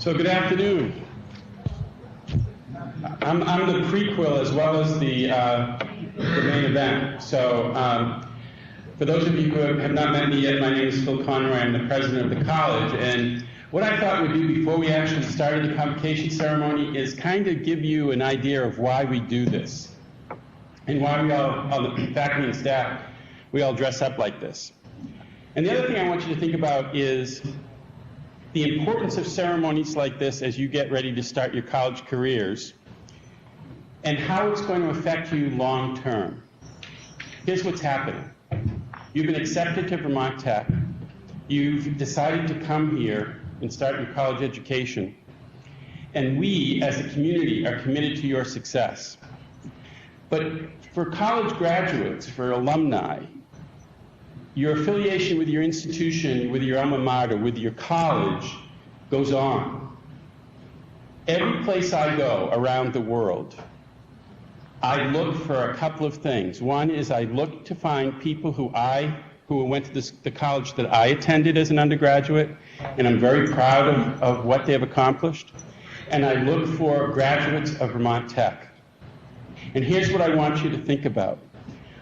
So good afternoon. I'm the prequel as well as the main event. So for those of you who have not met me yet, my name is Phil Conroy. I'm the president of the college. And what I thought we'd do before we actually started the convocation ceremony is kind of give you an idea of why we do this and why we all the faculty and staff, we all dress up like this. And the other thing I want you to think about is the importance of ceremonies like this as you get ready to start your college careers and how it's going to affect you long term. Here's what's happening. You've been accepted to Vermont Tech. You've decided to come here and start your college education. And we, as a community, are committed to your success. But for college graduates, for alumni, your affiliation with your institution, with your alma mater, with your college goes on. Every place I go around the world, I look for a couple of things. One is I look to find people who went to the college that I attended as an undergraduate, and I'm very proud of what they have accomplished. And I look for graduates of Vermont Tech. And here's what I want you to think about.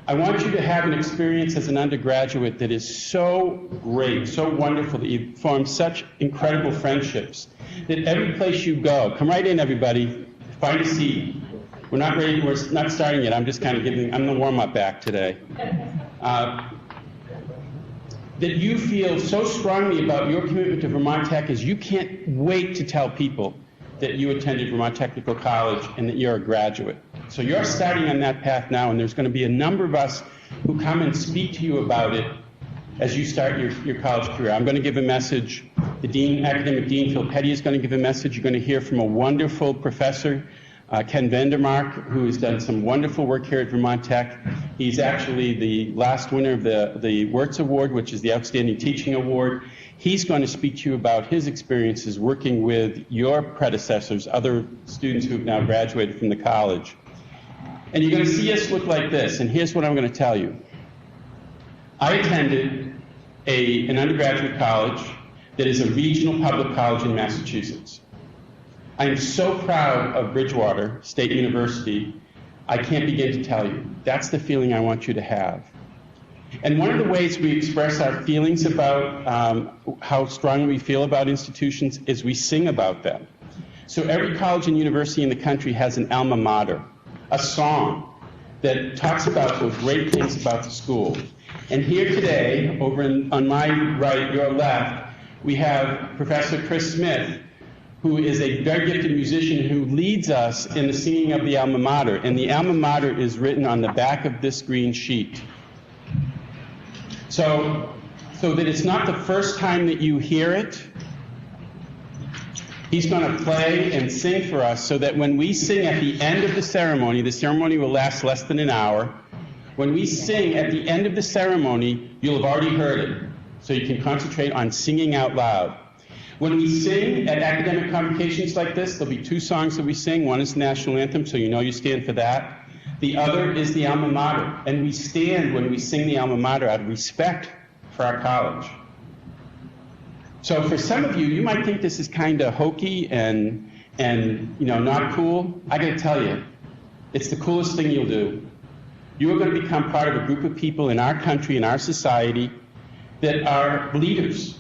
I want you to have an experience as an undergraduate that is so great, so wonderful, that you form such incredible friendships, that every place you go, come right in everybody, find a seat. We're not starting yet, I'm just kind of I'm the warm-up act today. That you feel so strongly about your commitment to Vermont Tech is you can't wait to tell people that you attended Vermont Technical College and that you're a graduate. So you're starting on that path now, and there's going to be a number of us who come and speak to you about it as you start your college career. I'm going to give a message. The academic dean, Phil Petty, is going to give a message. You're going to hear from a wonderful professor, Ken Vandermark, who has done some wonderful work here at Vermont Tech. He's actually the last winner of the Wirtz Award, which is the Outstanding Teaching Award. He's going to speak to you about his experiences working with your predecessors, other students who have now graduated from the college. And you're going to see us look like this, and here's what I'm going to tell you. I attended an undergraduate college that is a regional public college in Massachusetts. I am so proud of Bridgewater State University, I can't begin to tell you. That's the feeling I want you to have. And one of the ways we express our feelings about how strongly we feel about institutions is we sing about them. So every college and university in the country has an alma mater, a song that talks about the great things about the school. And here today, over on my right, your left, we have Professor Chris Smith, who is a very gifted musician who leads us in the singing of the alma mater. And the alma mater is written on the back of this green sheet. So that it's not the first time that you hear it, he's going to play and sing for us so that when we sing at the end of the ceremony will last less than an hour. When we sing at the end of the ceremony, you'll have already heard it, so you can concentrate on singing out loud. When we sing at academic convocations like this, there'll be two songs that we sing. One is the national anthem, so you know you stand for that. The other is the alma mater, and we stand when we sing the alma mater out of respect for our college. So for some of you, you might think this is kind of hokey and not cool. I got to tell you, it's the coolest thing you'll do. You are going to become part of a group of people in our country, in our society, that are leaders.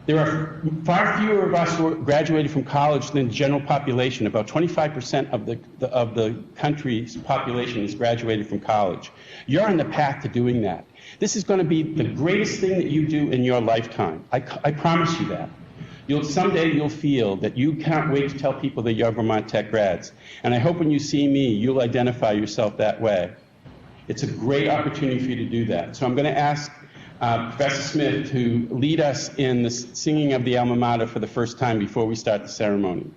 There are far fewer of us who graduated from college than the general population. About 25% of the country's population has graduated from college. You're on the path to doing that. This is going to be the greatest thing that you do in your lifetime. I promise you that. Someday you'll feel that you can't wait to tell people that you're Vermont Tech grads. And I hope when you see me, you'll identify yourself that way. It's a great opportunity for you to do that. So I'm going to ask Professor Smith to lead us in the singing of the alma mater for the first time before we start the ceremony.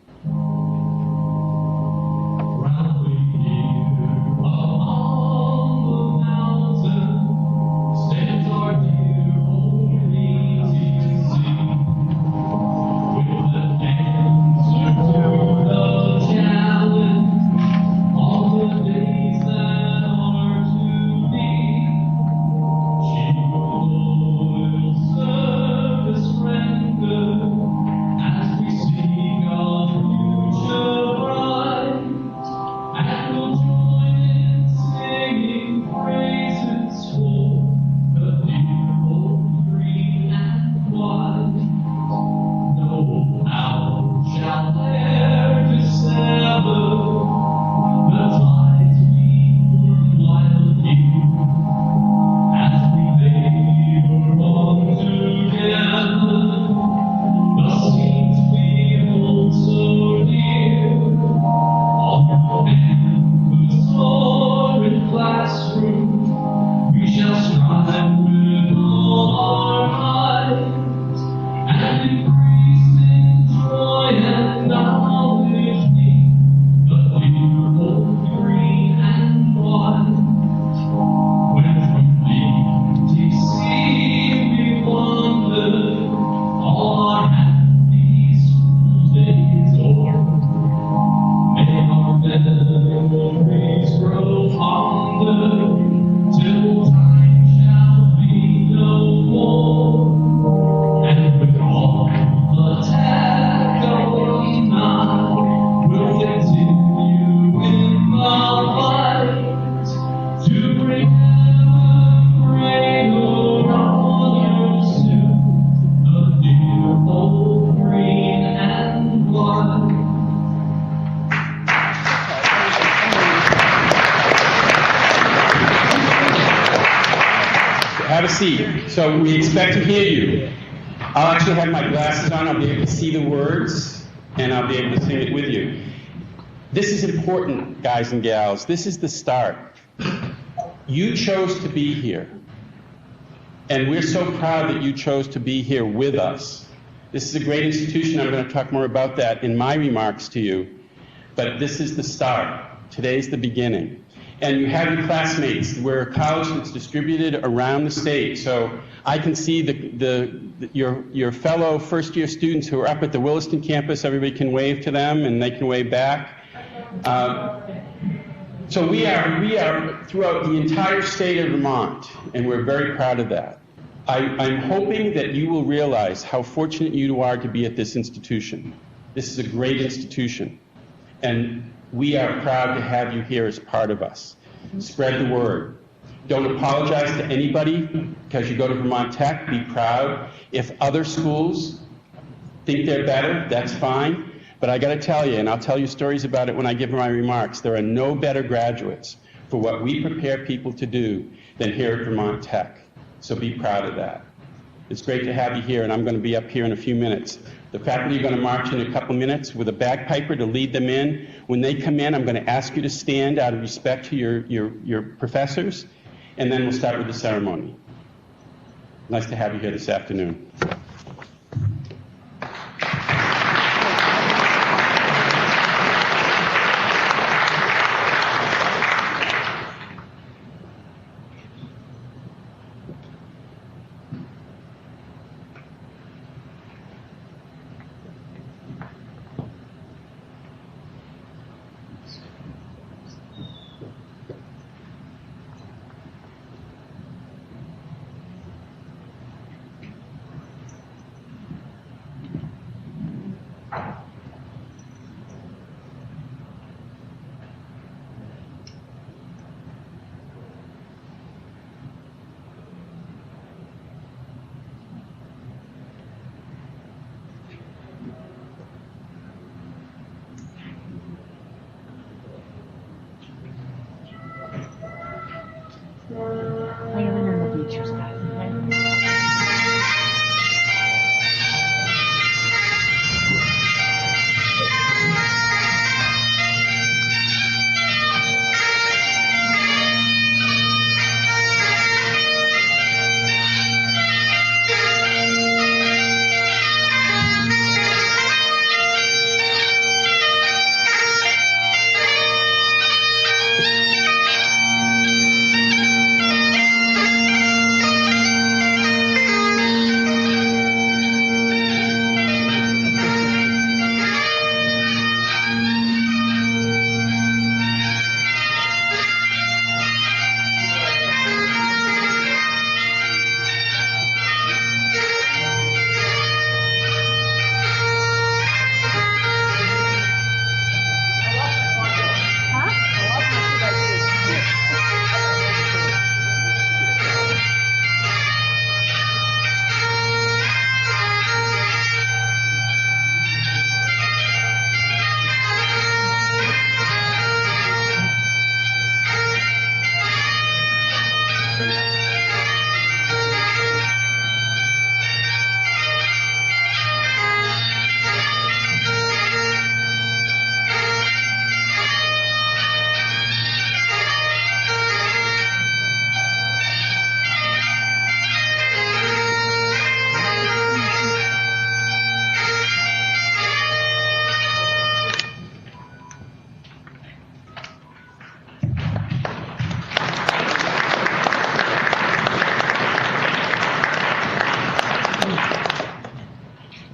As we see seat. So we expect to hear you. I'll actually have my glasses on. I'll be able to see the words, and I'll be able to sing it with you. This is important, guys and gals. This is the start. You chose to be here. And we're so proud that you chose to be here with us. This is a great institution. I'm going to talk more about that in my remarks to you. But this is the start. Today's the beginning. And you have your classmates. We're a college that's distributed around the state. So I can see your fellow first-year students who are up at the Williston campus. Everybody can wave to them, and they can wave back. So we are throughout the entire state of Vermont, and we're very proud of that. I'm hoping that you will realize how fortunate you are to be at this institution. This is a great institution, and we are proud to have you here as part of us. Spread the word. Don't apologize to anybody because you go to Vermont Tech. Be proud. If other schools think they're better, that's fine. But I got to tell you, and I'll tell you stories about it when I give my remarks, there are no better graduates for what we prepare people to do than here at Vermont Tech. So be proud of that. It's great to have you here, and I'm going to be up here in a few minutes. The faculty are going to march in a couple minutes with a bagpiper to lead them in. When they come in, I'm going to ask you to stand out of respect to your professors, and then we'll start with the ceremony. Nice to have you here this afternoon.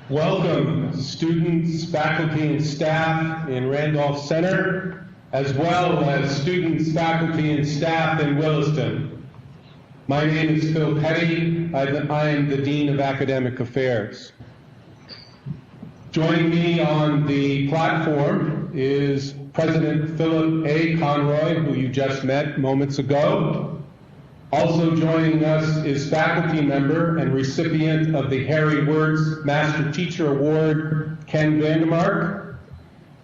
Welcome, students, faculty, and staff in Randolph Center, as well as students, faculty, and staff in Williston. My name is Phil Petty. I am the Dean of Academic Affairs. Joining me on the platform is President Philip A. Conroy, who you just met moments ago. Also joining us is faculty member and recipient of the Harry Wirtz Master Teacher Award, Ken Vandermark,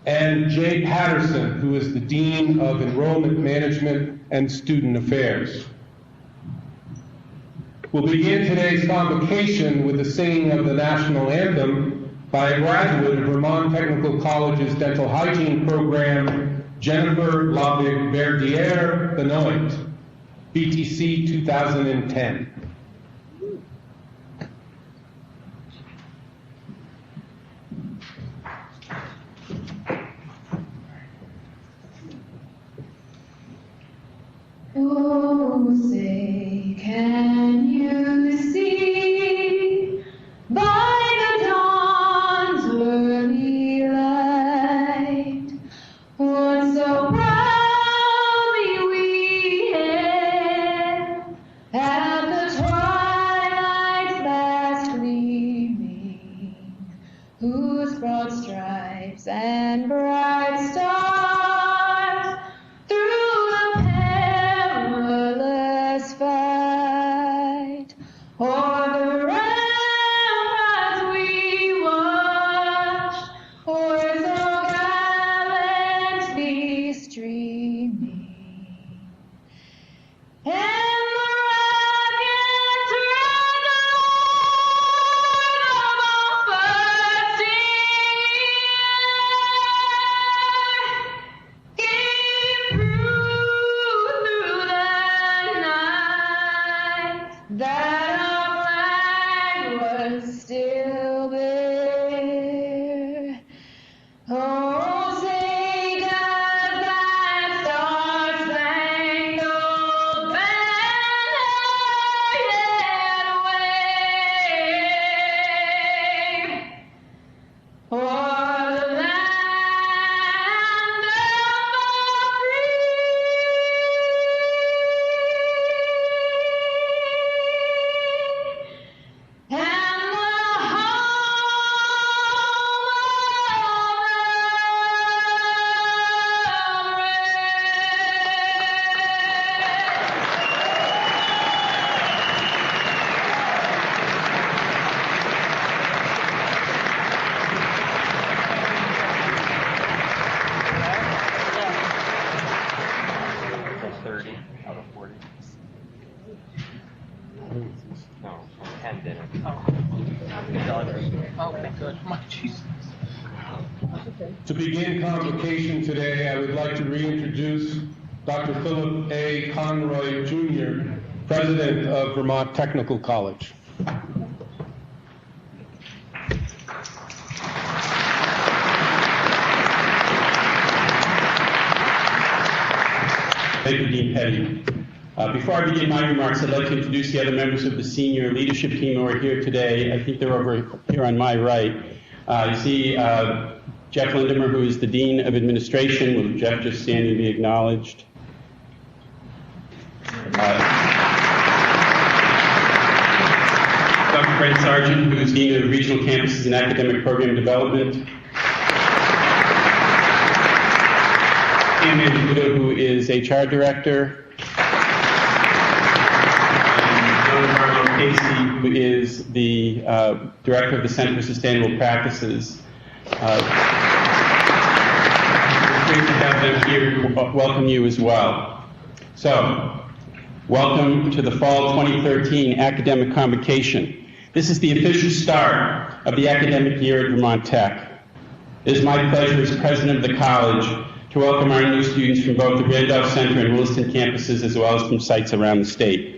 and Jay Patterson, who is the Dean of Enrollment Management and Student Affairs. We'll begin today's convocation with the singing of the national anthem by a graduate of Vermont Technical College's dental hygiene program, Jennifer Lavic-Verdier Benoit, BTC 2010. Oh, say, can you see by the dawn's early light what so proudly we hailed at the twilight's last gleaming, whose broad stripes and bright stars through the perilous fight o'er the ramparts we watched, o'er so gallantly streaming, and the rockets rang o'er the bursting air, gave proof through the night that our flag was still there. Oh, say does that star-spangled banner yet wave o'er the land of the free? And the So 30 out of 40. No, 10 didn't. Oh, thank God. My Jesus. To begin convocation today, I would like to reintroduce Dr. Philip A. Conroy, Jr., President of Vermont Technical College. Thank you, Dean Petty. Before I begin my remarks, I'd like to introduce the other members of the senior leadership team who are here today. I think they're over here on my right. You see Jeff Lindemer, who is the Dean of Administration. Will Jeff just stand and be acknowledged? Dr. Fred Sargent, who is Dean of Regional Campuses and Academic Program Development. Pam Angeluto, who is HR Director. Casey, who is the Director of the Center for Sustainable Practices. It's great to have them here to welcome you as well. So, welcome to the Fall 2013 Academic Convocation. This is the official start of the academic year at Vermont Tech. It is my pleasure as President of the College to welcome our new students from both the Randolph Center and Williston campuses, as well as from sites around the state.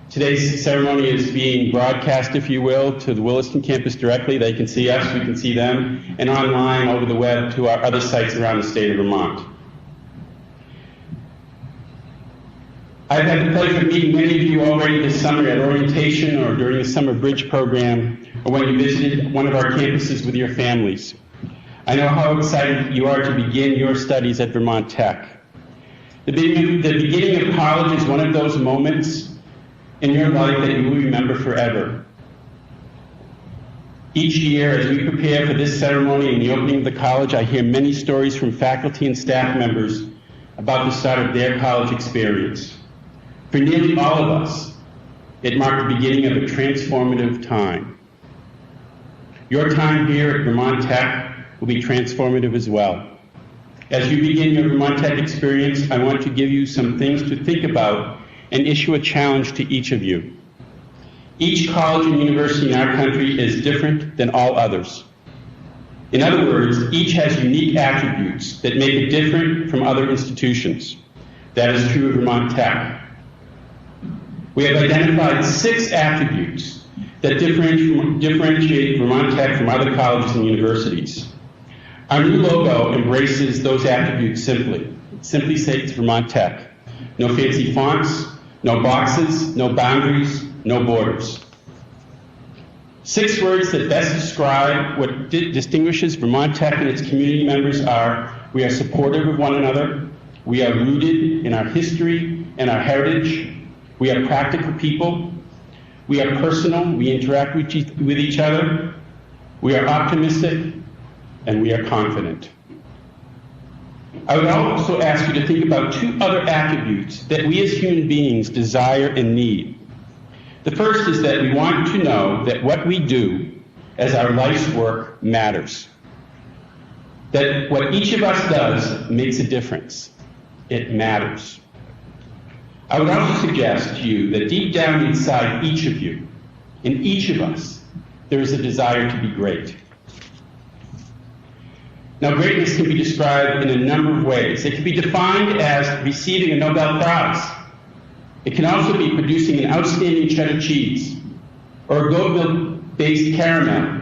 Today's ceremony is being broadcast, if you will, to the Williston campus directly. They can see us, we can see them, and online over the web to our other sites around the state of Vermont. I've had the pleasure of meeting many of you already this summer at orientation or during the summer bridge program, or when you visited one of our campuses with your families. I know how excited you are to begin your studies at Vermont Tech. The beginning of college is one of those moments in your life that you will remember forever. Each year, as we prepare for this ceremony and the opening of the college, I hear many stories from faculty and staff members about the start of their college experience. For nearly all of us, it marked the beginning of a transformative time. Your time here at Vermont Tech will be transformative as well. As you begin your Vermont Tech experience, I want to give you some things to think about and issue a challenge to each of you. Each college and university in our country is different than all others. In other words, each has unique attributes that make it different from other institutions. That is true of Vermont Tech. We have identified 6 attributes that differentiate Vermont Tech from other colleges and universities. Our new logo embraces those attributes simply. It simply states Vermont Tech. No fancy fonts, no boxes, no boundaries, no borders. 6 words that best describe what distinguishes Vermont Tech and its community members are: we are supportive of one another, we are rooted in our history and our heritage, we are practical people, we are personal, we interact with each other, we are optimistic, and we are confident. I would also ask you to think about 2 other attributes that we as human beings desire and need. The first is that we want to know that what we do as our life's work matters. That what each of us does makes a difference. It matters. I would also suggest to you that deep down inside each of you, in each of us, there is a desire to be great. Now, greatness can be described in a number of ways. It can be defined as receiving a Nobel Prize. It can also be producing an outstanding cheddar cheese, or a goat milk-based caramel,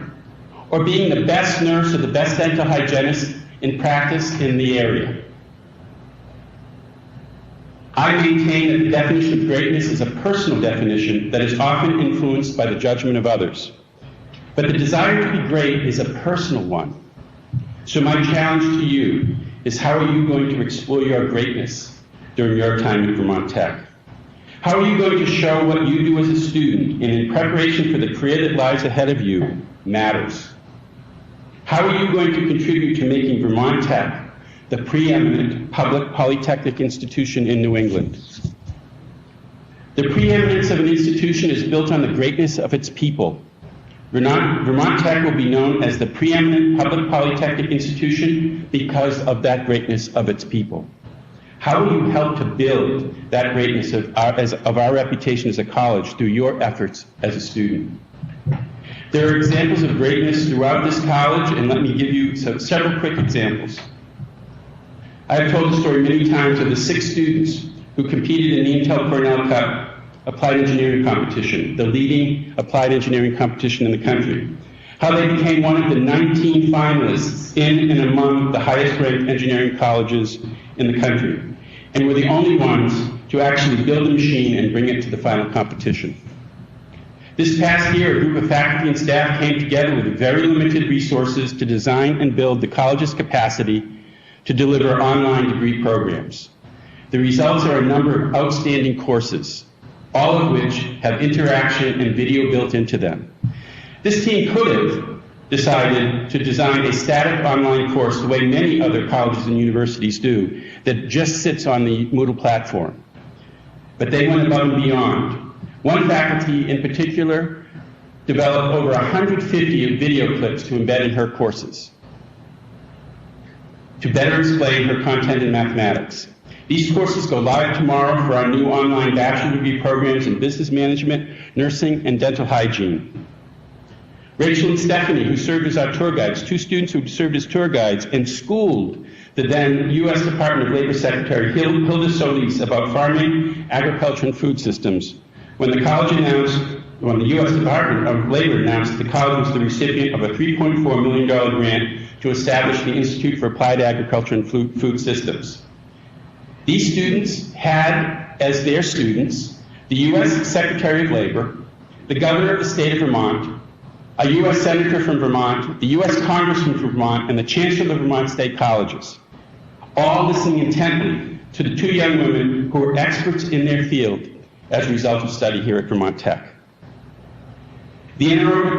or being the best nurse or the best dental hygienist in practice in the area. I maintain that the definition of greatness is a personal definition that is often influenced by the judgment of others. But the desire to be great is a personal one. So my challenge to you is, how are you going to explore your greatness during your time at Vermont Tech? How are you going to show what you do as a student and in preparation for the career that lies ahead of you matters? How are you going to contribute to making Vermont Tech the preeminent public polytechnic institution in New England? The preeminence of an institution is built on the greatness of its people. Vermont Tech will be known as the preeminent public polytechnic institution because of that greatness of its people. How will you help to build that greatness of our reputation as a college through your efforts as a student? There are examples of greatness throughout this college, and let me give you several quick examples. I have told the story many times of the 6 students who competed in the Intel Cornell Cup applied engineering competition, the leading applied engineering competition in the country. How they became one of the 19 finalists in and among the highest ranked engineering colleges in the country, and were the only ones to actually build a machine and bring it to the final competition. This past year, a group of faculty and staff came together with very limited resources to design and build the college's capacity to deliver online degree programs. The results are a number of outstanding courses, all of which have interaction and video built into them. This team could have decided to design a static online course the way many other colleges and universities do, that just sits on the Moodle platform. But they went above and beyond. One faculty in particular developed over 150 video clips to embed in her courses to better explain her content in mathematics. These courses go live tomorrow for our new online bachelor degree programs in business management, nursing, and dental hygiene. Rachel and Stephanie, who served as our tour guides, 2 students who served as tour guides and schooled the then U.S. Department of Labor Secretary Hilda Solis about farming, agriculture, and food systems. When the U.S. Department of Labor announced the college was the recipient of a $3.4 million grant to establish the Institute for Applied Agriculture and Food Systems. These students had as their students the U.S. Secretary of Labor, the Governor of the state of Vermont, a U.S. Senator from Vermont, the U.S. Congressman from Vermont, and the Chancellor of the Vermont State Colleges, all listening intently to the 2 young women who were experts in their field as a result of study here at Vermont Tech. The Anaerobic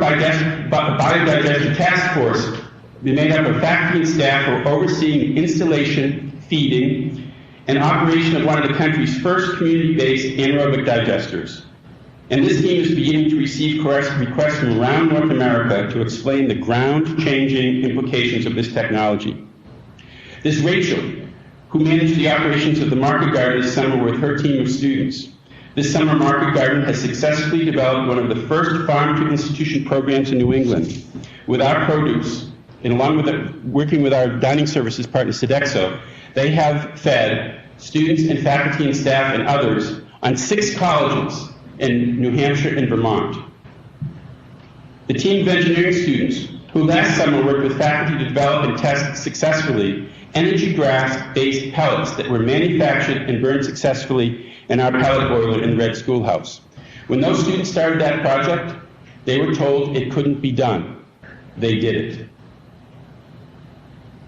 Biodigestion Task Force, made up of faculty and staff, were overseeing the installation, feeding, and operation of one of the country's first community-based anaerobic digesters. And this team is beginning to receive requests from around North America to explain the ground-changing implications of this technology. This Rachel, who managed the operations of the market garden this summer with her team of students, This summer market garden has successfully developed one of the first farm-to-institution programs in New England. With our produce, and along with working with our dining services partner, Sodexo, they have fed students and faculty and staff and others on 6 colleges in New Hampshire and Vermont. The team of engineering students, who last summer worked with faculty to develop and test successfully energy gas-based pellets that were manufactured and burned successfully in our pellet boiler in Red Schoolhouse. When those students started that project, they were told it couldn't be done. They did it.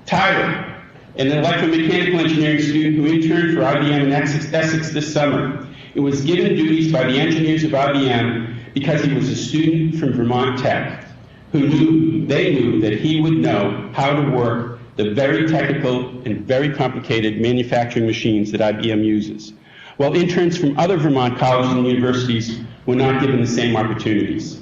Tyler, an electromechanical engineering student who interned for IBM in Essex this summer, and was given duties by the engineers of IBM because he was a student from Vermont Tech, who knew that he would know how to work the very technical and very complicated manufacturing machines that IBM uses, while interns from other Vermont colleges and universities were not given the same opportunities.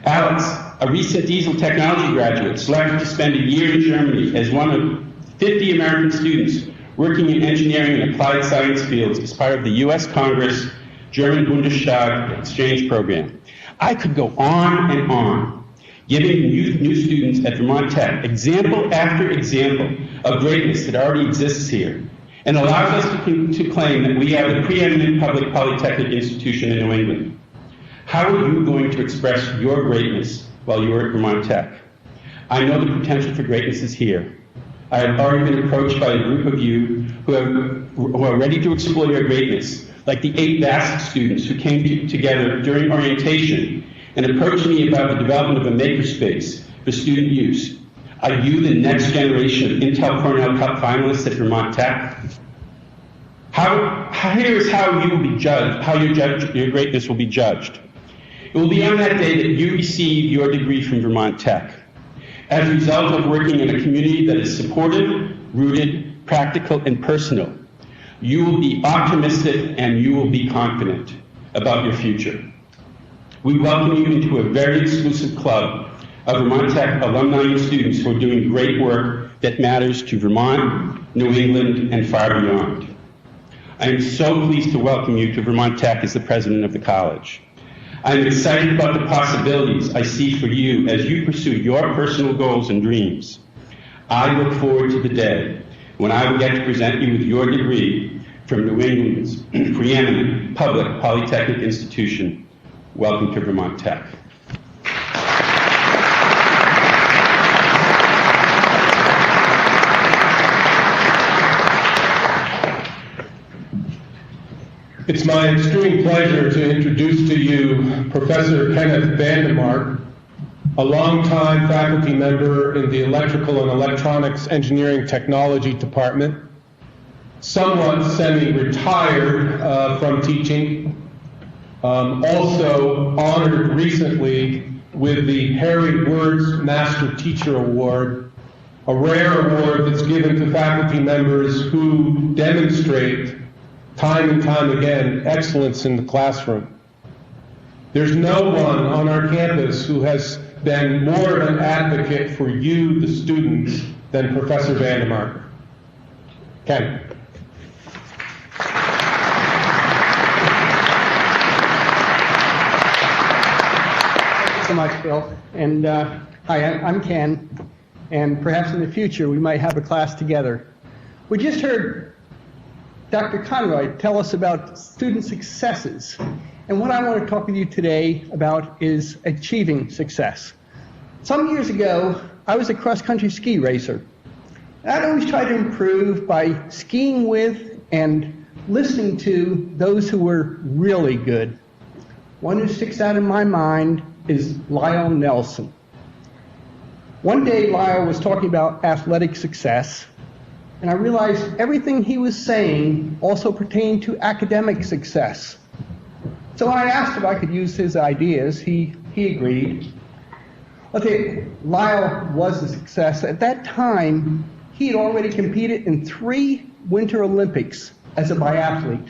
Alex, a recent diesel technology graduate, selected to spend a year in Germany as one of 50 American students working in engineering and applied science fields as part of the U.S. Congress German Bundestag exchange program. I could go on and on, giving new students at Vermont Tech example after example of greatness that already exists here, and allows us to claim that we are the preeminent public polytechnic institution in New England. How are you going to express your greatness while you are at Vermont Tech? I know the potential for greatness is here. I have already been approached by a group of you who are ready to explore your greatness, like the 8 VASC students who came together during orientation and approached me about the development of a makerspace for student use. Are you the next generation of Intel Cornell Cup finalists at Vermont Tech? Here's how you will be judged, how your greatness will be judged. It will be on that day that you receive your degree from Vermont Tech. As a result of working in a community that is supportive, rooted, practical, and personal, you will be optimistic and you will be confident about your future. We welcome you into a very exclusive club of Vermont Tech alumni and students who are doing great work that matters to Vermont, New England, and far beyond. I am so pleased to welcome you to Vermont Tech as the president of the college. I am excited about the possibilities I see for you as you pursue your personal goals and dreams. I look forward to the day when I will get to present you with your degree from New England's preeminent public polytechnic institution. Welcome to Vermont Tech. It's my extreme pleasure to introduce to you Professor Kenneth Vandemark, a longtime faculty member in the Electrical and Electronics Engineering Technology Department, somewhat semi-retired from teaching, also honored recently with the Harry Wirtz Master Teacher Award, a rare award that's given to faculty members who demonstrate time and time again excellence in the classroom. There's no one on our campus who has been more of an advocate for you, the students, than Professor Vandemark. Ken. Thanks so much, Bill. And hi, I'm Ken, and perhaps in the future we might have a class together. We just heard Dr. Conroy tell us about student successes. And what I want to talk with you today about is achieving success. Some years ago, I was a cross-country ski racer. And I'd always try to improve by skiing with and listening to those who were really good. One who sticks out in my mind is Lyle Nelson. One day, Lyle was talking about athletic success, and I realized everything he was saying also pertained to academic success. So when I asked if I could use his ideas, he agreed. Okay, Lyle was a success. At that time, he had already competed in 3 Winter Olympics as a biathlete.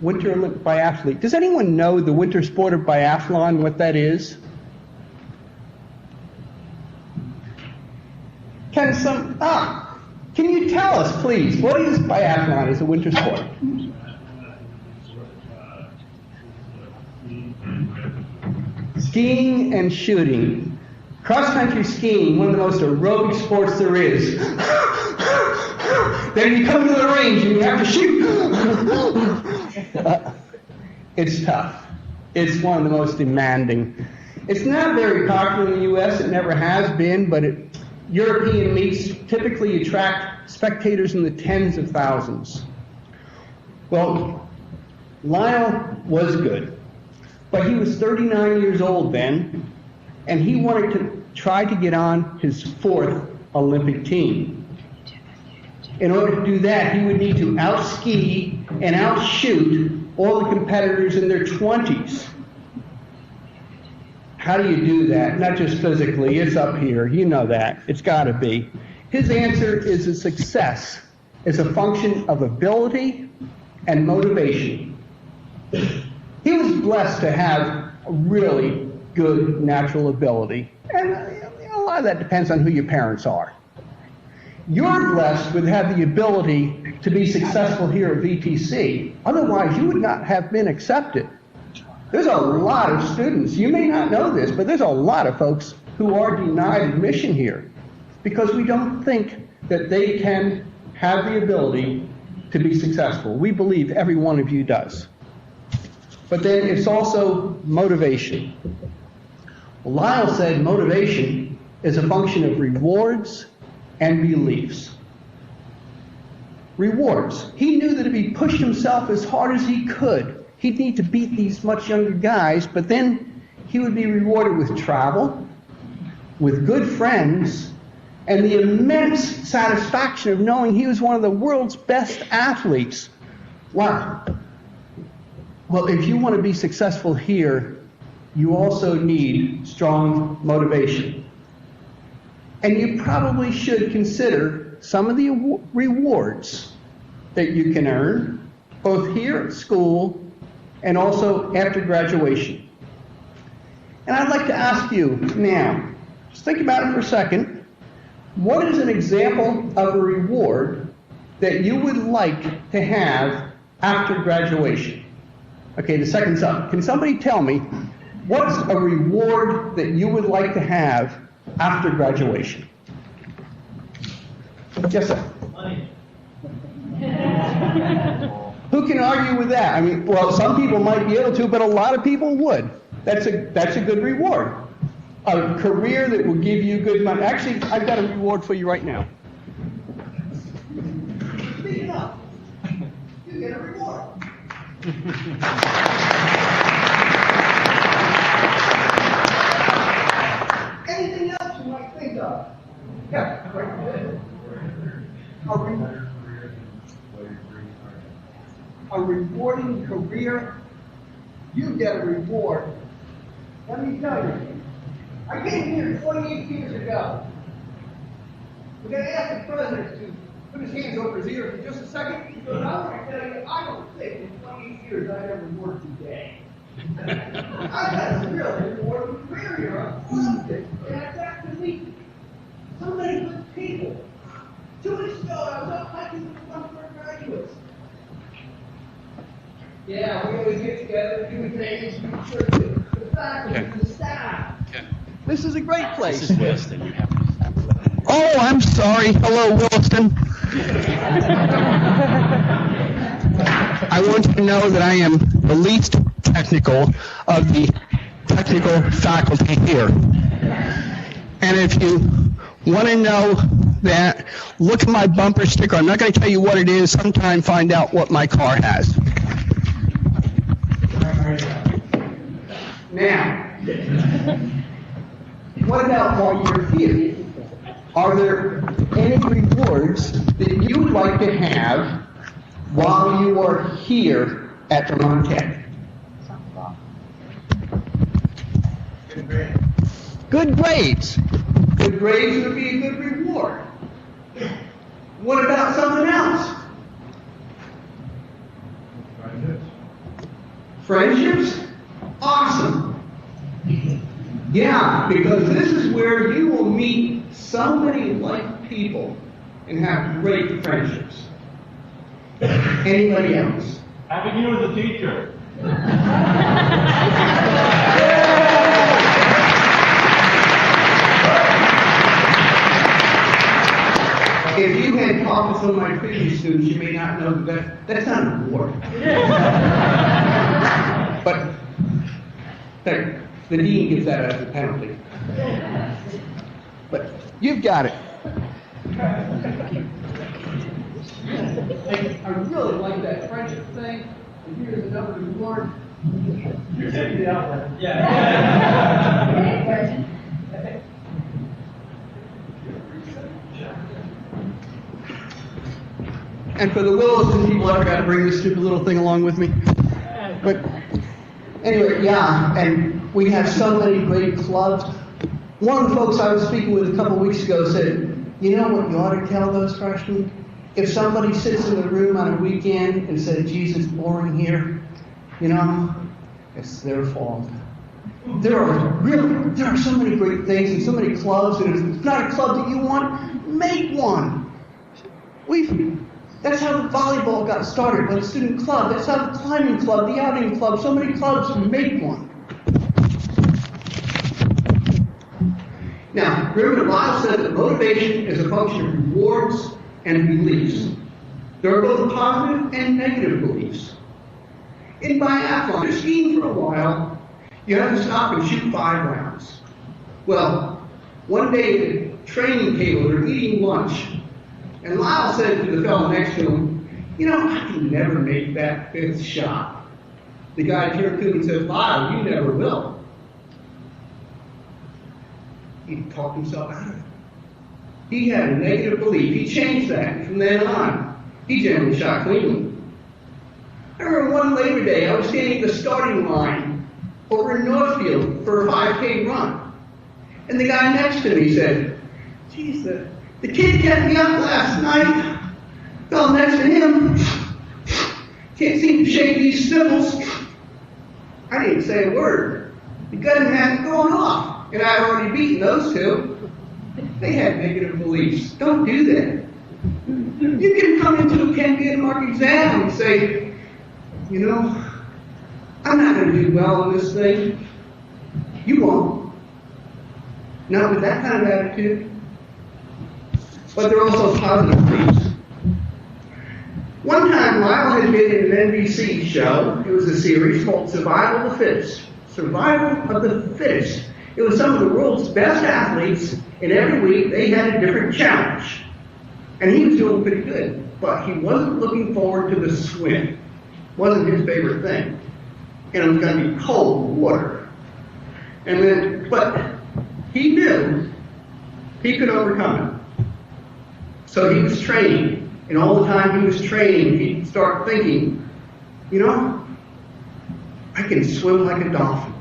Winter Olympic biathlete. Does anyone know the winter sport of biathlon, what that is? Can you tell us, please, what is biathlon as a winter sport? skiing and shooting. Cross-country skiing, one of the most aerobic sports there is. Then you come to the range and you have to shoot. It's tough. It's one of the most demanding. It's not very popular in the U.S. It never has been, but European meets typically attract spectators in the tens of thousands. Well, Lyle was good, but he was 39 years old then, and he wanted to try to get on his fourth Olympic team. In order to do that, he would need to out-ski and out-shoot all the competitors in their 20s. How do you do that? Not just physically, it's up here. You know that. It's got to be. His answer is a success. It's a function of ability and motivation. He was blessed to have a really good natural ability. And a lot of that depends on who your parents are. You're blessed with have the ability to be successful here at VTC. Otherwise, you would not have been accepted. There's a lot of students, you may not know this, but there's a lot of folks who are denied admission here because we don't think that they can have the ability to be successful. We believe every one of you does. But then it's also motivation. Lyle said motivation is a function of rewards and beliefs. Rewards. He knew that if he pushed himself as hard as he could, he'd need to beat these much younger guys, but then he would be rewarded with travel, with good friends, and the immense satisfaction of knowing he was one of the world's best athletes. Wow. Well, if you want to be successful here, you also need strong motivation. And you probably should consider some of the rewards that you can earn, both here at school and also after graduation. And I'd like to ask you now, just think about it for a second. What is an example of a reward that you would like to have after graduation? Okay, the second's up. Can somebody tell me what's a reward that you would like to have after graduation? Yes, sir. Money. Who can argue with that? I mean, well, some people might be able to, but a lot of people would. That's a good reward. A career that will give you good money. Actually, I've got a reward for you right now. Speak it up. You get a reward. Anything else you might think of? Yeah, right there. A rewarding career, you get a reward. Let me tell you, I came here 28 years ago. We're going to ask the president to put his hands over his ears for just a second. Because I want to tell you, I don't think in 28 years I've ever worked a day. I've had a really rewarding career here. I've loved it. And I've got to meet so many good people. 2 weeks ago, I was out hiking with one of our graduates. Yeah, we always get together, do things, do churches, the faculty, the staff. This is a great place. This is Williston. You have to. Oh, I'm sorry. Hello, Williston. I want you to know that I am the least technical of the technical faculty here. And if you want to know that, look at my bumper sticker. I'm not going to tell you what it is. Sometime find out what my car has. Now, what about while you're here? Are there any rewards that you would like to have while you are here at Vermont Tech? Good grades. Good grades would be a good reward. What about something else? Friendships? Awesome. Yeah, because this is where you will meet so many like people and have great friendships. Anybody else? Having you as a teacher. tell some of my previous students, you may not know that that's not an award. But the dean gives that as a penalty. But you've got it. I really like that friendship thing. And here's another award. You're taking the outlet. Yeah. And for the Williston people, I forgot to bring this stupid little thing along with me. But anyway, yeah, and we have so many great clubs. One of the folks I was speaking with a couple weeks ago said, you know what you ought to tell those freshmen? If somebody sits in the room on a weekend and says, geez, it's boring here, you know, it's their fault. There are so many great things and so many clubs, and if it's not a club that you want, make one. That's how the volleyball got started, by the student club. That's how the climbing club, the outing club, so many clubs, make one. Now, remember, Lyle said that motivation is a function of rewards and beliefs. There are both positive and negative beliefs. In biathlon, you're skiing for a while, you have to stop and shoot 5 rounds. Well, one day at the training table, they're eating lunch, and Lyle said to the fellow next to him, you know, I can never make that 5th shot. The guy turned to him and said, Lyle, you never will. He talked himself out of it. He had a negative belief. He changed that from then on. He generally shot cleanly. I remember one Labor Day, I was standing at the starting line over in Northfield for a 5K run. And the guy next to me said, geez, the kid kept me up last night. Fell next to him. Can't seem to shake these sniffles. I didn't say a word. The gun hadn't gone off. And I'd already beaten those two. They had negative beliefs. Don't do that. You can come into a candidate mark exam and say, you know, I'm not going to do well in this thing. You won't. Not with that kind of attitude. But there are also positive beliefs. One time, Lyle had been in an NBC show. It was a series called Survival of the Fittest. Survival of the Fittest. It was some of the world's best athletes, and every week they had a different challenge. And he was doing pretty good, but he wasn't looking forward to the swim. Wasn't his favorite thing. And it was going to be cold water. But he knew he could overcome it. So he was training, and all the time he was training, he'd start thinking, you know, I can swim like a dolphin.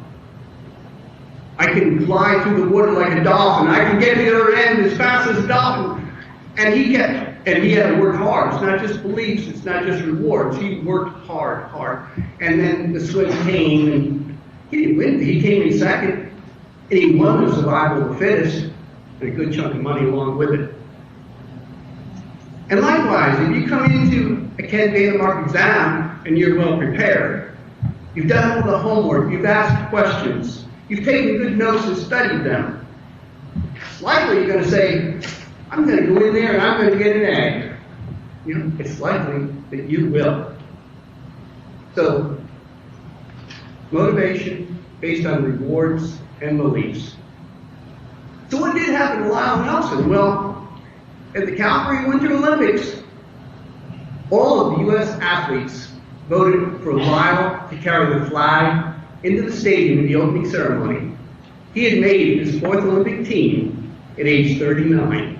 I can fly through the water like a dolphin. I can get to the other end as fast as a dolphin. And he had to work hard. It's not just beliefs, it's not just rewards. He worked hard. And then the swim came, and he didn't win. He came in second, and he won the Survival of the Fittest, and a good chunk of money along with it. And likewise, if you come into a candidate mark exam and you're well prepared, you've done all the homework, you've asked questions, you've taken good notes and studied them, it's likely you're going to say, I'm going to go in there and I'm going to get an A. You know, it's likely that you will. So, motivation based on rewards and beliefs. So what did happen to Lyle Nelson? Well, at the Calgary Winter Olympics, all of the U.S. athletes voted for Lyle to carry the flag into the stadium in the opening ceremony. He had made his 4th Olympic team at age 39.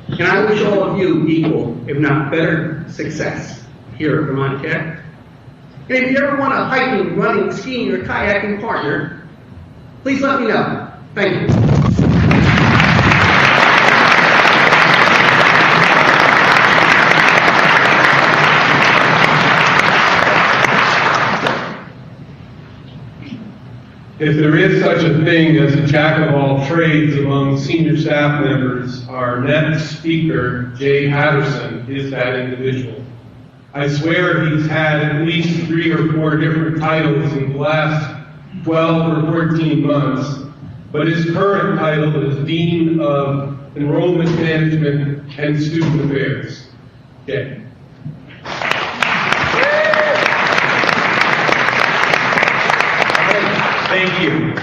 And I wish all of you equal, if not better, success here at Vermont Tech. And if you ever want a hiking, running, skiing, or kayaking partner, please let me know. Thank you. If there is such a thing as a jack of all trades among senior staff members, our next speaker, Jay Patterson, is that individual. I swear he's had at least 3 or 4 different titles in the last 12 or 14 months, but his current title is Dean of Enrollment Management and Student Affairs. Jay. Thank you.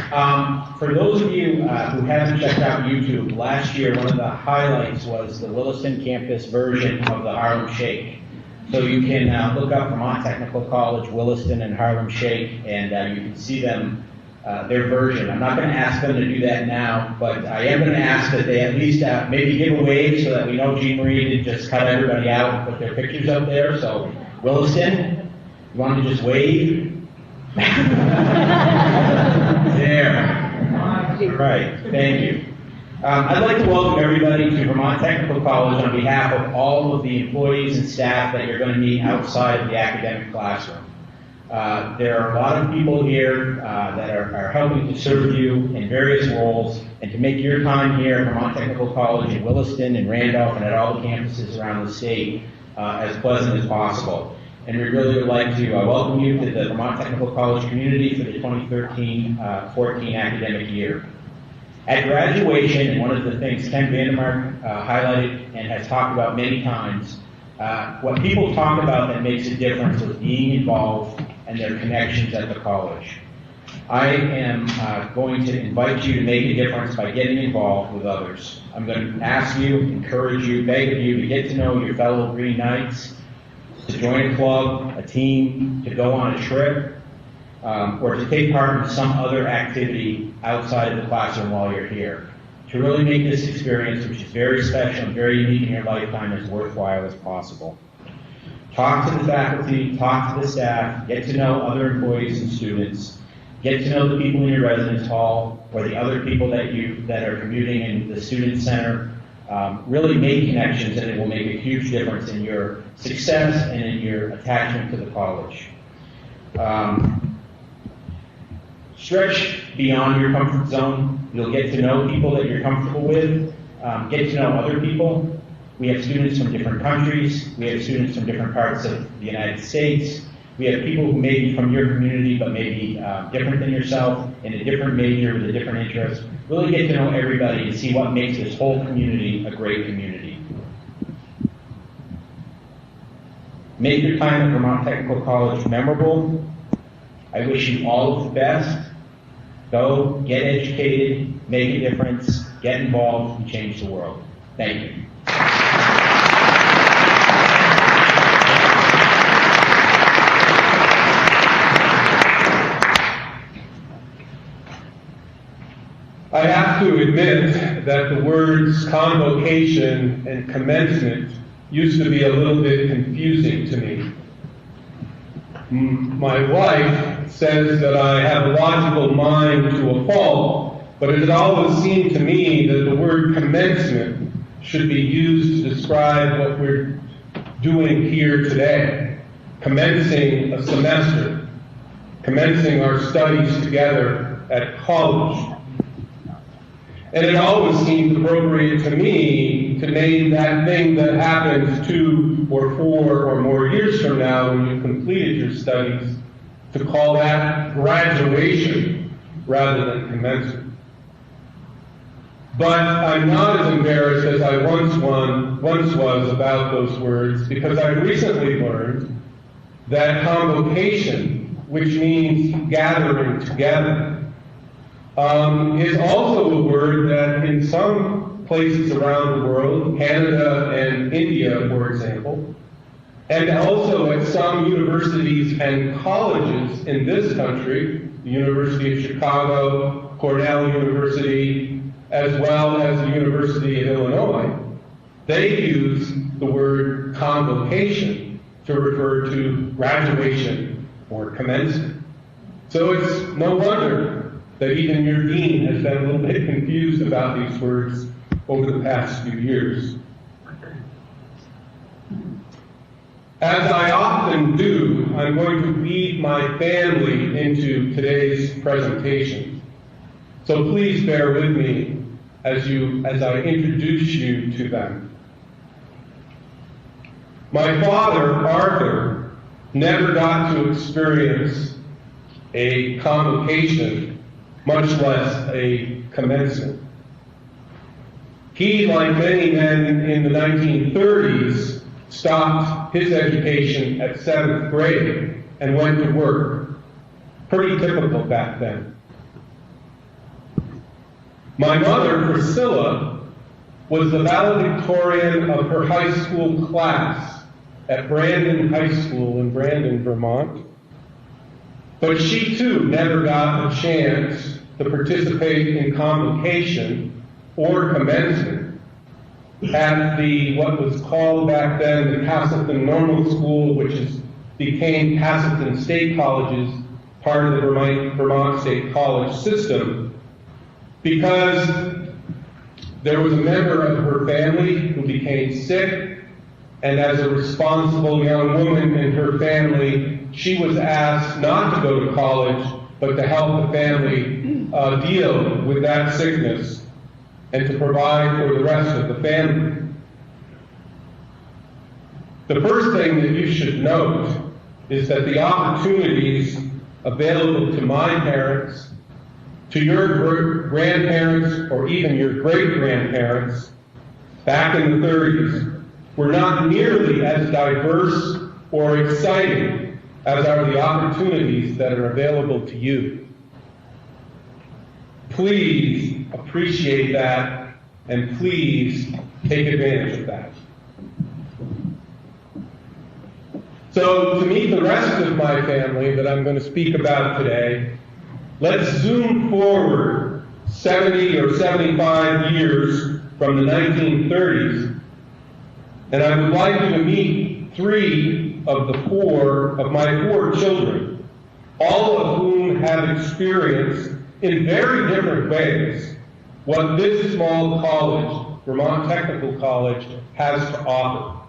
For those of you who haven't checked out YouTube, last year one of the highlights was the Williston campus version of the Harlem Shake. So you can look up Vermont Technical College, Williston, and Harlem Shake, and you can see them, their version. I'm not going to ask them to do that now, but I am going to ask that they at least maybe give a wave so that we know Jean Marie didn't just cut everybody out and put their pictures up there. So Williston, you want to just wave? There. Right. Thank you. I'd like to welcome everybody to Vermont Technical College on behalf of all of the employees and staff that you're going to meet outside of the academic classroom. There are a lot of people here that are helping to serve you in various roles and to make your time here at Vermont Technical College in Williston and Randolph and at all the campuses around the state as pleasant as possible. And we really would like to welcome you to the Vermont Technical College community for the 2013-14 academic year. At graduation, and one of the things Ken Vandermark highlighted and has talked about many times, what people talk about that makes a difference is being involved and their connections at the college. I am going to invite you to make a difference by getting involved with others. I'm going to ask you, encourage you, beg of you to get to know your fellow Green Knights, to join a club, a team, to go on a trip, or to take part in some other activity outside of the classroom while you're here. To really make this experience, which is very special and very unique in your lifetime, as worthwhile as possible. Talk to the faculty, talk to the staff, get to know other employees and students, get to know the people in your residence hall, or the other people that are commuting in the student center. Really make connections, and it will make a huge difference in your success and in your attachment to the college. Stretch beyond your comfort zone. You'll get to know people that you're comfortable with. Get to know other people. We have students from different countries. We have students from different parts of the United States. We have people who may be from your community but may be different than yourself, in a different major with a different interest. Really get to know everybody and see what makes this whole community a great community. Make your time at Vermont Technical College memorable. I wish you all of the best. Go, get educated, make a difference, get involved, and change the world. Thank you. I have to admit that the words convocation and commencement used to be a little bit confusing to me. My wife says that I have a logical mind to a fault, but it has always seemed to me that the word commencement should be used to describe what we're doing here today. Commencing a semester, commencing our studies together at college. And it always seemed appropriate to me to name that thing that happens 2 or 4 or more years from now when you've completed your studies, to call that graduation rather than commencement. But I'm not as embarrassed as I once was about those words, because I recently learned that convocation, which means gathering together, is also a word that in some places around the world, Canada and India, for example, and also at some universities and colleges in this country, the University of Chicago, Cornell University, as well as the University of Illinois, they use the word convocation to refer to graduation or commencement. So it's no wonder that even your dean has been a little bit confused about these words over the past few years. As I often do, I'm going to lead my family into today's presentation. So please bear with me as I introduce you to them. My father, Arthur, never got to experience a convocation, much less a commencement. He, like many men in the 1930s, stopped his education at 7th grade and went to work. Pretty typical back then. My mother, Priscilla, was the valedictorian of her high school class at Brandon High School in Brandon, Vermont. But she too never got a chance to participate in convocation or commencement at what was called back then the Castleton Normal School, which became Castleton State College's part of the Vermont State College system, because there was a member of her family who became sick, and as a responsible young woman in her family, she was asked not to go to college, but to help the family deal with that sickness and to provide for the rest of the family. The first thing that you should note is that the opportunities available to my parents, to your grandparents, or even your great-grandparents back in the 30s were not nearly as diverse or exciting as are the opportunities that are available to you. Please appreciate that, and please take advantage of that. So, to meet the rest of my family that I'm going to speak about today, let's zoom forward 70 or 75 years from the 1930s, and I would like you to meet 3 of my 4 children, all of whom have experienced in very different ways what this small college, Vermont Technical College, has to offer.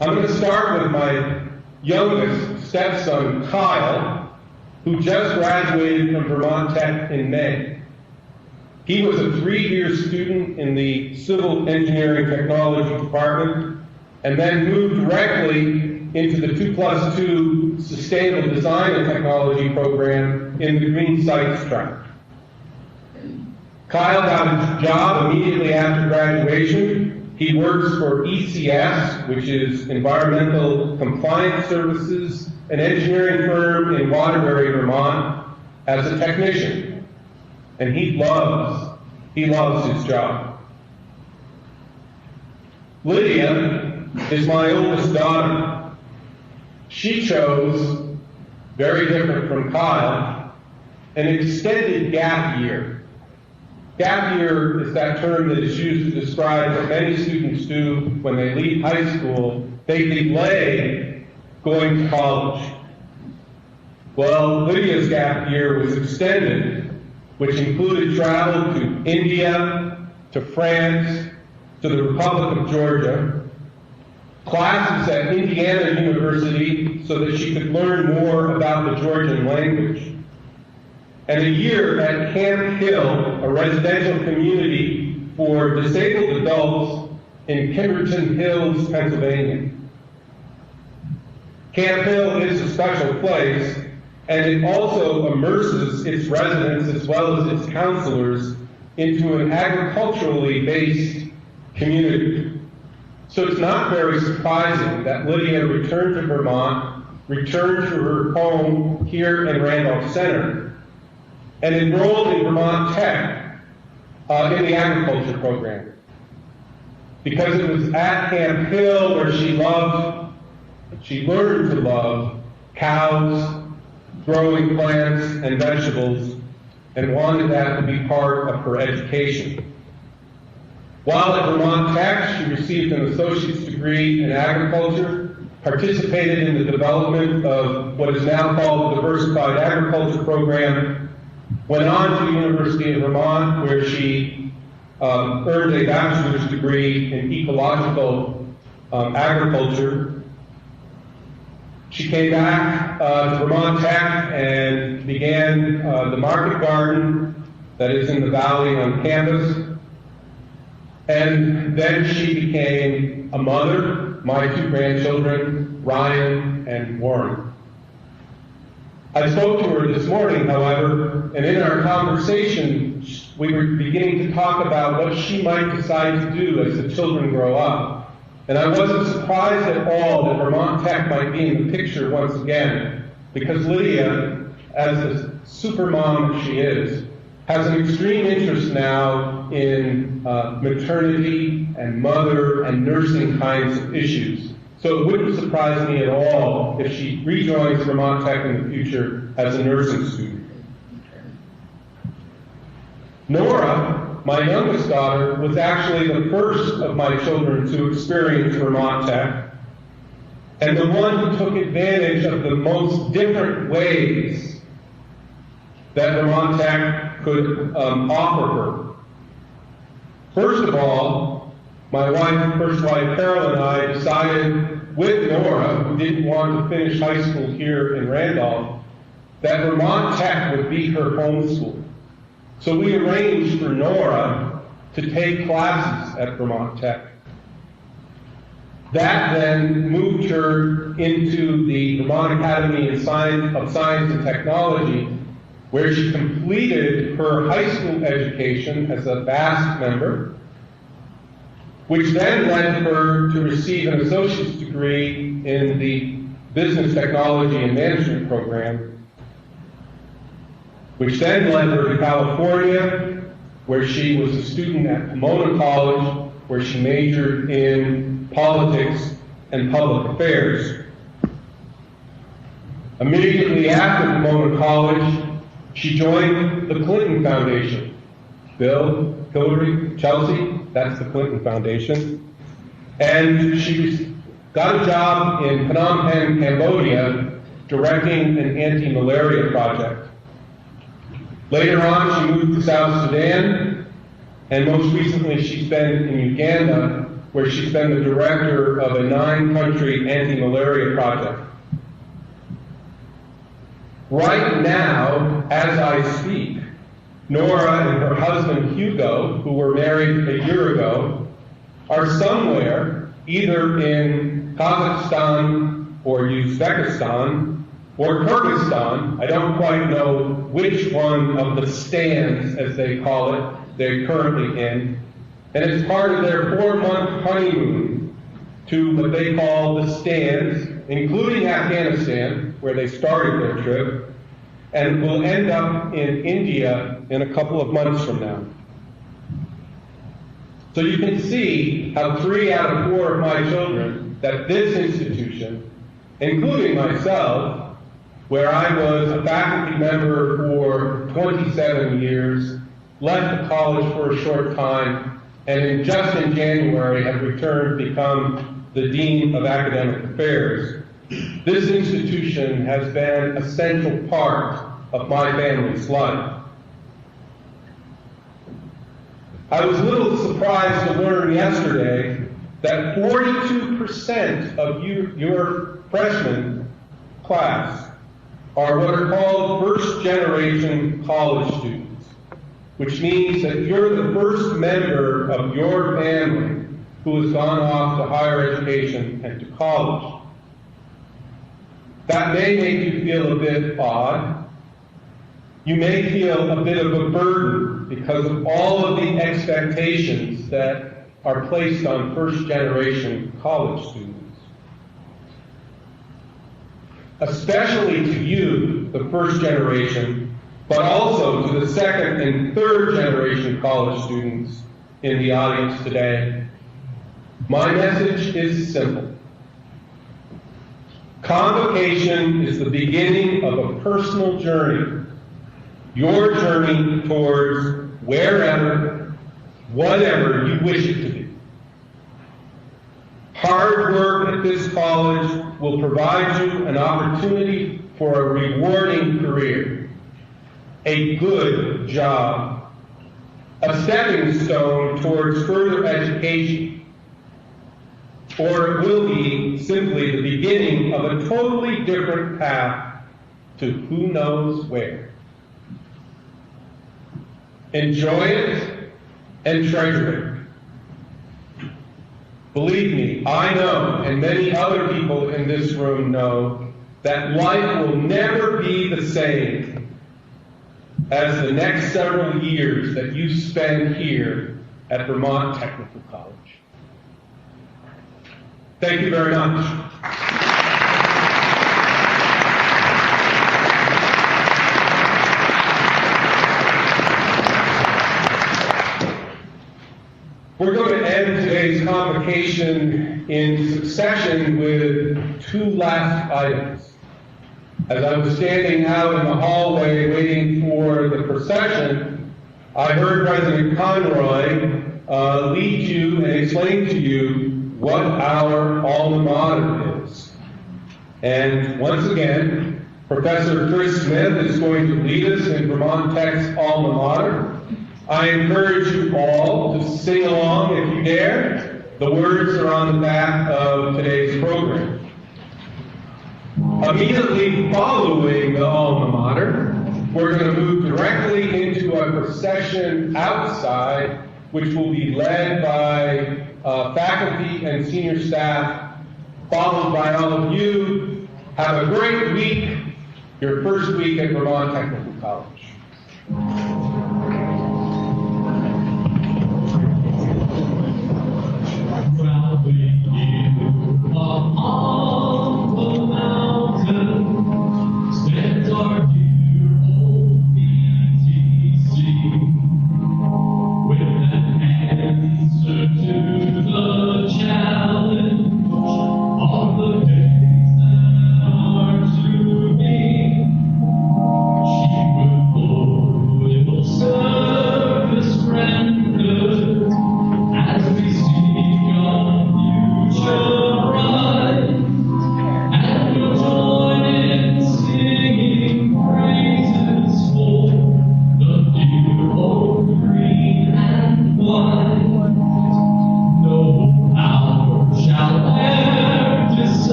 I'm going to start with my youngest stepson, Kyle, who just graduated from Vermont Tech in May. He was a 3-year student in the Civil Engineering Technology Department and then moved directly into the 2+2 Sustainable Design and Technology program in the Green Sites track. Kyle got his job immediately after graduation. He works for ECS, which is Environmental Compliance Services, an engineering firm in Waterbury, Vermont, as a technician. And he loves his job. Lydia is my oldest daughter. She chose, very different from Kyle, an extended gap year. Gap year is that term that is used to describe what many students do when they leave high school. They delay going to college. Well, Lydia's gap year was extended, which included travel to India, to France, to the Republic of Georgia, classes at Indiana University so that she could learn more about the Georgian language, and a year at Camp Hill, a residential community for disabled adults in Pemberton Hills, Pennsylvania. Camp Hill is a special place, and it also immerses its residents as well as its counselors into an agriculturally based community. So it's not very surprising that Lydia returned to Vermont, returned to her home here in Randolph Center, and enrolled in Vermont Tech in the agriculture program. Because it was at Camp Hill where she learned to love cows, growing plants and vegetables, and wanted that to be part of her education. While at Vermont Tech, she received an associate's degree in agriculture, participated in the development of what is now called the Diversified Agriculture Program, went on to the University of Vermont, where she earned a bachelor's degree in ecological agriculture. She came back to Vermont Tech and began the market garden that is in the valley on campus. And then she became a mother, my 2 grandchildren, Ryan and Warren. I spoke to her this morning, however, and in our conversation, we were beginning to talk about what she might decide to do as the children grow up. And I wasn't surprised at all that Vermont Tech might be in the picture once again, because Lydia, as the super mom that she is, has an extreme interest now in maternity and mother and nursing kinds of issues. So it wouldn't surprise me at all if she rejoins Vermont Tech in the future as a nursing student. Nora, my youngest daughter, was actually the first of my children to experience Vermont Tech, and the one who took advantage of the most different ways that Vermont Tech could offer her. First of all, my first wife Carol and I decided with Nora, who didn't want to finish high school here in Randolph, that Vermont Tech would be her home school. So we arranged for Nora to take classes at Vermont Tech. That then moved her into the Vermont Academy of Science and Technology, where she completed her high school education as a VAST member, which then led her to receive an associate's degree in the Business Technology and Management program, which then led her to California, where she was a student at Pomona College, where she majored in politics and public affairs. Immediately after Pomona College, she joined the Clinton Foundation. Bill, Hillary, Chelsea, that's the Clinton Foundation. And she got a job in Phnom Penh, Cambodia, directing an anti-malaria project. Later on, she moved to South Sudan, and most recently she's been in Uganda, where she's been the director of a 9-country anti-malaria project. Right now, as I speak, Nora and her husband Hugo, who were married a year ago, are somewhere, either in Kazakhstan or Uzbekistan or Kyrgyzstan. I don't quite know which one of the stands, as they call it, they're currently in. And it's part of their 4-month honeymoon to what they call the stands, including Afghanistan, where they started their trip, and will end up in India in a couple of months from now. So you can see how 3 out of 4 of my children, that this institution, including myself, where I was a faculty member for 27 years, left the college for a short time, and just in January have returned to become the Dean of Academic Affairs. This institution has been a central part of my family's life. I was a little surprised to learn yesterday that 42% of your freshman class are what are called first-generation college students, which means that you're the first member of your family who has gone off to higher education and to college. That may make you feel a bit odd. You may feel a bit of a burden because of all of the expectations that are placed on first-generation college students. Especially to you, the first generation, but also to the second and third generation college students in the audience today. My message is simple. Convocation is the beginning of a personal journey, your journey towards wherever, whatever you wish it to be. Hard work at this college will provide you an opportunity for a rewarding career, a good job, a stepping stone towards further education, or it will be simply the beginning of a totally different path to who knows where. Enjoy it and treasure it. Believe me, I know, and many other people in this room know, that life will never be the same as the next several years that you spend here at Vermont Technical College. Thank you very much. We're going to end today's convocation in succession with two last items. As I was standing out in the hallway waiting for the procession, I heard President Conroy lead you and explain to you what our alma mater is. And once again, Professor Chris Smith is going to lead us in Vermont Tech's alma mater. I encourage you all to sing along if you dare. The words are on the back of today's program. Immediately following the alma mater, we're going to move directly into a procession outside, which will be led by faculty and senior staff, followed by all of you. Have a great week, your first week at Vermont Technical College.